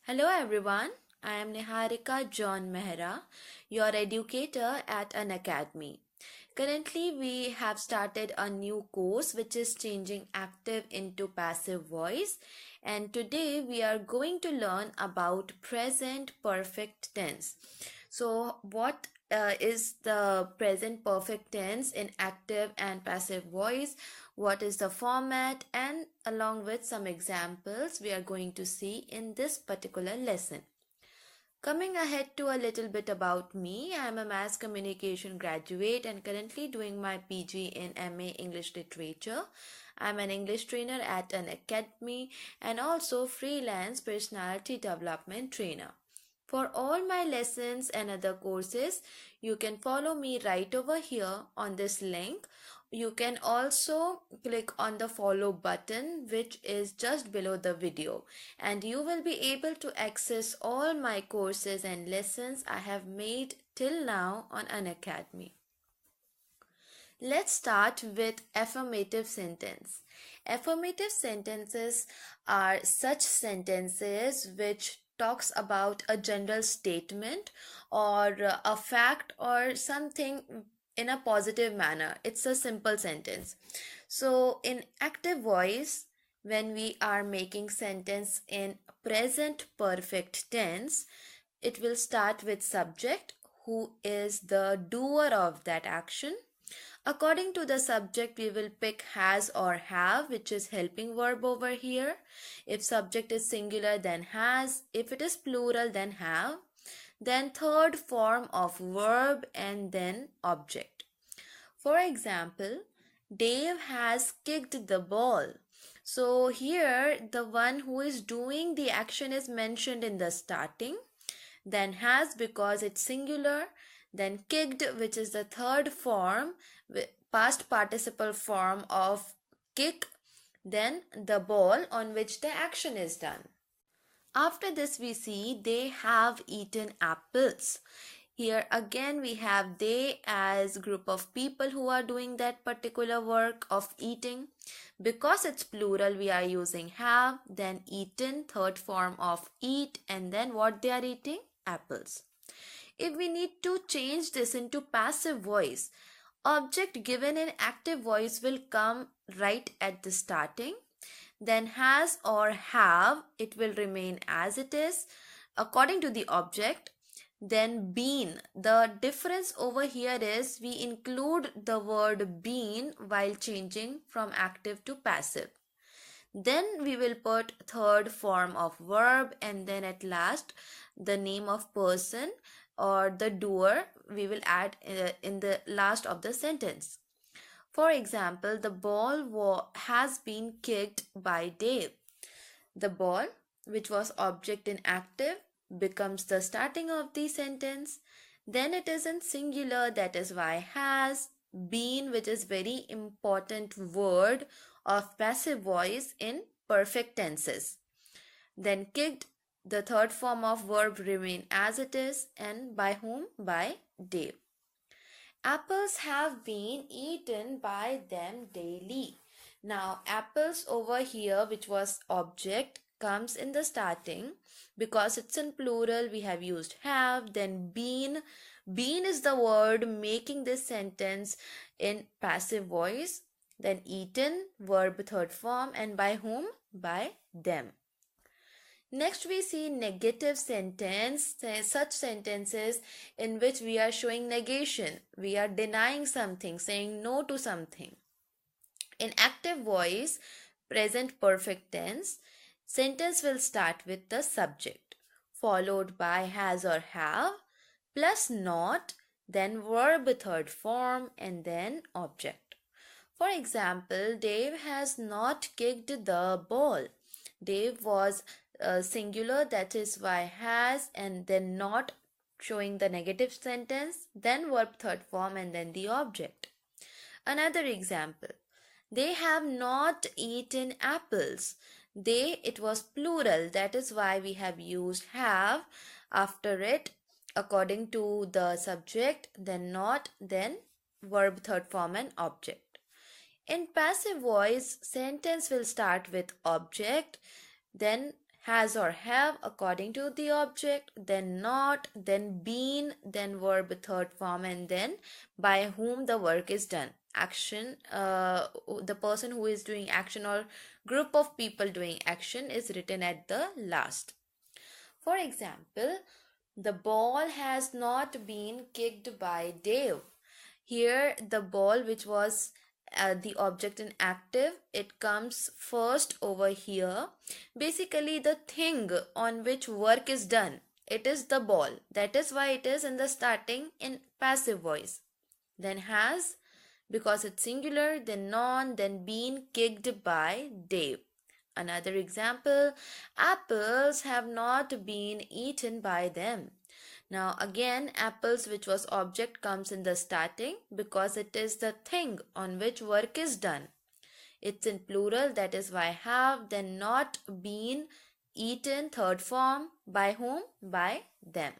Hello everyone, I am Niharika John Mehra, your educator at Unacademy. Currently, we have started a new course which is changing active into passive voice, and today we are going to learn about present perfect tense. So, what is the present perfect tense in active and passive voice? What is the format? And along with some examples, we are going to see in this particular lesson. Coming ahead to a little bit about me, I am a mass communication graduate and currently doing my PG in MA English Literature. I am an English trainer at Unacademy and also freelance personality development trainer. For all my lessons and other courses, you can follow me right over here on this link. You can also click on the follow button which is just below the video, and you will be able to access all my courses and lessons I have made till now on Unacademy. Let's start with affirmative sentence. Affirmative sentences are such sentences which talks about a general statement or a fact or something in a positive manner. It's a simple sentence. So in active voice, when we are making sentence in present perfect tense, it will start with subject, who is the doer of that action. According to the subject, we will pick has or have, which is helping verb over here. If subject is singular, then has. If it is plural, then have. Then third form of verb and then object. For example, Dave has kicked the ball. So here the one who is doing the action is mentioned in the starting. Then has because it's singular. Then kicked, which is the third form, past participle form of kick. Then the ball on which the action is done. After this we see they have eaten apples. Here again we have they as group of people who are doing that particular work of eating. Because it's plural, we are using have, then eaten, third form of eat, and then what they are eating? Apples. If we need to change this into passive voice, object given in active voice will come right at the starting. Then has or have, it will remain as it is according to the object. Then been, the difference over here is we include the word been while changing from active to passive. Then we will put third form of verb, and then at last the name of person or the doer we will add in the last of the sentence. For example, the ball has been kicked by Dave. The ball, which was object in active, becomes the starting of the sentence. Then it is in singular, that is why has. Been, which is very important word of passive voice in perfect tenses. Then kicked, the third form of verb remain as it is, and by whom? By Dave. Apples have been eaten by them daily. Now apples over here, which was object, comes in the starting. Because it's in plural, we have used have, then been. Been is the word making this sentence in passive voice. Then eaten, verb third form, and by whom? By them. Next we see negative sentence, such sentences in which we are showing negation. We are denying something, saying no to something. In active voice, present perfect tense, sentence will start with the subject, followed by has or have, plus not, then verb third form, and then object. For example, Dave has not kicked the ball. Dave was singular, that is why has, and then not, showing the negative sentence, then verb third form, and then the object. Another example, they have not eaten apples. They, it was plural, that is why we have used have after it according to the subject, then not, then verb third form and object. In passive voice, sentence will start with object, then has or have according to the object, then not, then been, then verb third form, and then by whom the work is done. Action, the person who is doing action or group of people doing action is written at the last. For example, the ball has not been kicked by Dave. Here, the ball, which was the object in active, it comes first over here. Basically, the thing on which work is done, it is the ball. That is why it is in the starting in passive voice. Then has, because it's singular, then non, then been kicked by Dave. Another example, apples have not been eaten by them. Now again, apples, which was object, comes in the starting because it is the thing on which work is done. It's in plural, that is why have, then not been eaten, third form, by whom? By them.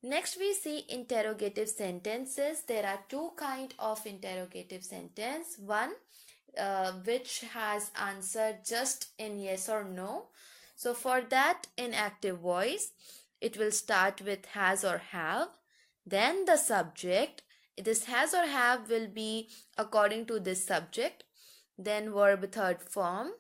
Next we see interrogative sentences. There are two kinds of interrogative sentence. One which has answer just in yes or no. So for that, in active voice, it will start with has or have. Then the subject, this has or have will be according to this subject. Then verb third form,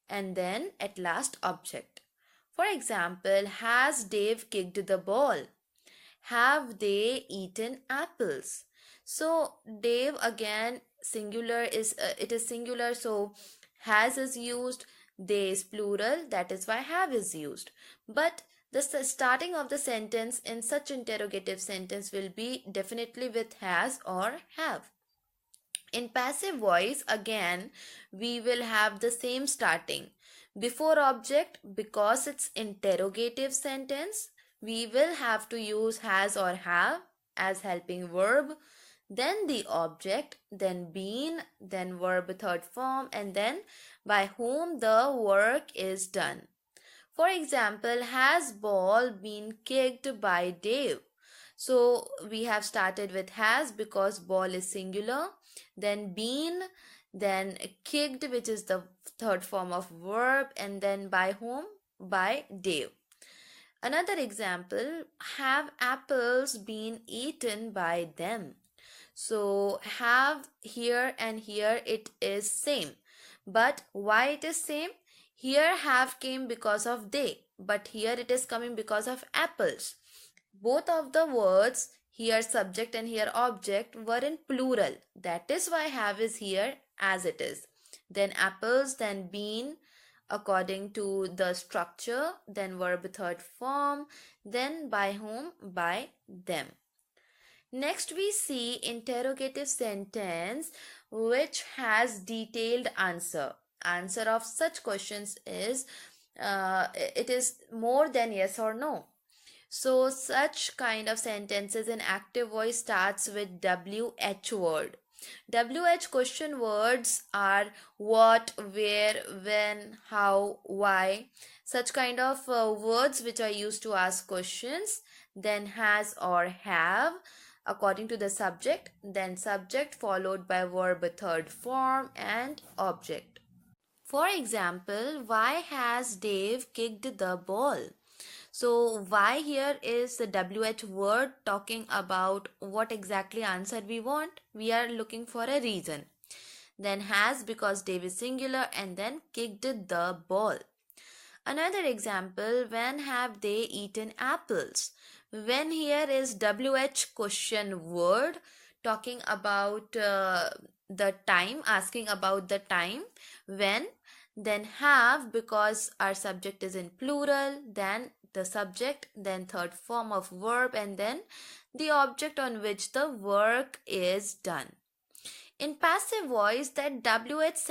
and then at last object. For example, has Dave kicked the ball? Have they eaten apples? So Dave, again, singular is it is singular, so has is used, they is plural, that is why have is used. But the starting of the sentence in such interrogative sentence will be definitely with has or have. In passive voice, again, we will have the same starting. Before object, because it's interrogative sentence, we will have to use has or have as helping verb, then the object, then been, then verb third form, and then by whom the work is done. For example, has ball been kicked by Dave? So we have started with has because ball is singular, then been, then kicked, which is the third form of verb, and then by whom? By Dave. Another example, have apples been eaten by them? So have here and here it is same. But why it is same? Here have came because of they, but here it is coming because of apples. Both of the words, here subject and here object, were in plural. That is why have is here as it is. Then apples, then been, according to the structure, then verb third form, then by whom? By them. Next we see interrogative sentence which has detailed answer. Answer of such questions is it is more than yes or no. So such kind of sentences in active voice starts with WH word. WH question words are what, where, when, how, why. Such kind of words which are used to ask questions. Then has or have according to the subject. Then subject followed by verb third form and object. For example, why has Dave kicked the ball? So why here is the WH word talking about what exactly answer we want. We are looking for a reason. Then has because Dave is singular, and then kicked the ball. Another example, when have they eaten apples? When here is WH question word talking about the time, asking about the time. When, then have because our subject is in plural, then the subject, then third form of verb, and then the object on which the work is done. In passive voice, that WH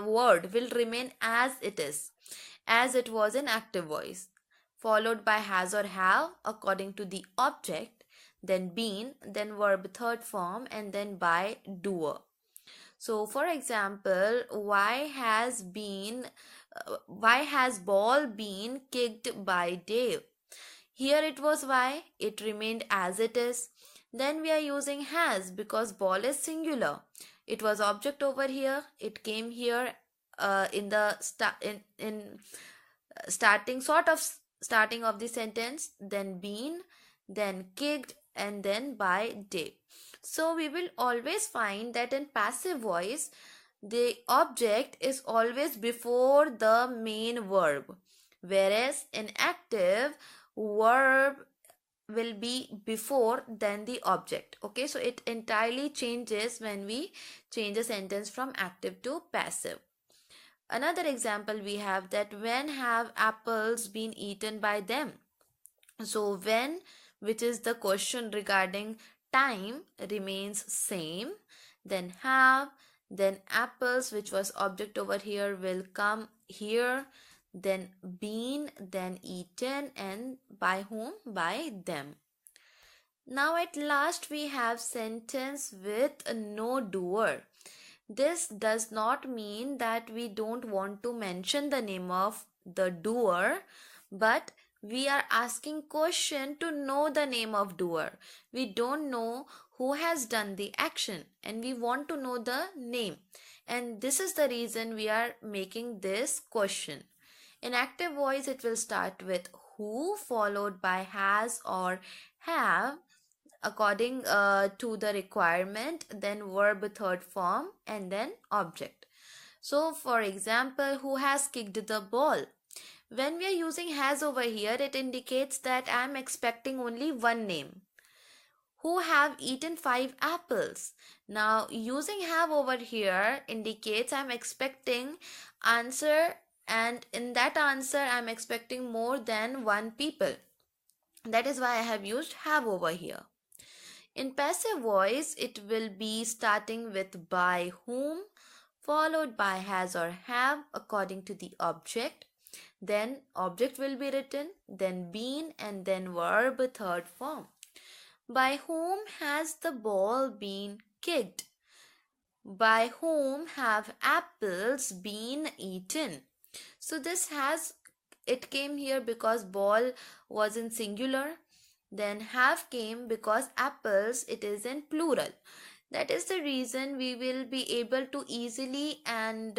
word will remain as it was in active voice, followed by has or have according to the object, then been, then verb third form, and then by doer. So for example, why has ball been kicked by Dave? Here it was why, it remained as it is. Then we are using has because ball is singular. It was object over here, it came here in starting of the sentence, then been, then kicked, and then by day. So we will always find that in passive voice, the object is always before the main verb, whereas in active, verb will be before then the object. Okay, so it entirely changes when we change a sentence from active to passive. Another example we have that when have apples been eaten by them? So when, which is the question regarding time, remains same, then have, then apples, which was object over here, will come here, then been, then eaten, and by whom? By them. Now at last we have sentence with no doer. This does not mean that we don't want to mention the name of the doer, but we are asking question to know the name of doer. We don't know who has done the action and we want to know the name. And this is the reason we are making this question. In active voice, it will start with who followed by has or have according to the requirement, then verb third form, and then object. So for example, who has kicked the ball? When we are using has over here, it indicates that I am expecting only one name. Who have eaten 5 apples? Now using have over here indicates I am expecting answer, and in that answer I am expecting more than one people. That is why I have used have over here. In passive voice, it will be starting with by whom, followed by has or have according to the object. Then object will be written, then been, and then verb third form. By whom has the ball been kicked? By whom have apples been eaten? So this has, it came here because ball was in singular. Then have came because apples, it is in plural. That is the reason we will be able to easily and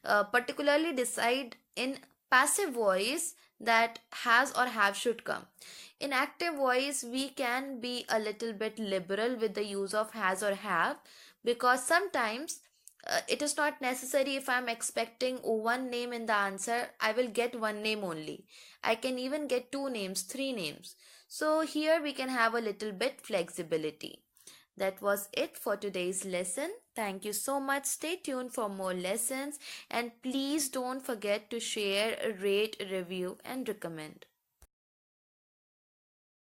particularly decide in passive voice that has or have should come. In active voice, we can be a little bit liberal with the use of has or have, because sometimes it is not necessary. If I'm expecting one name in the answer, I will get one name only. I can even get 2 names, 3 names. So here we can have a little bit flexibility. That was it for today's lesson. Thank you so much. Stay tuned for more lessons, and please don't forget to share, rate, review, and recommend.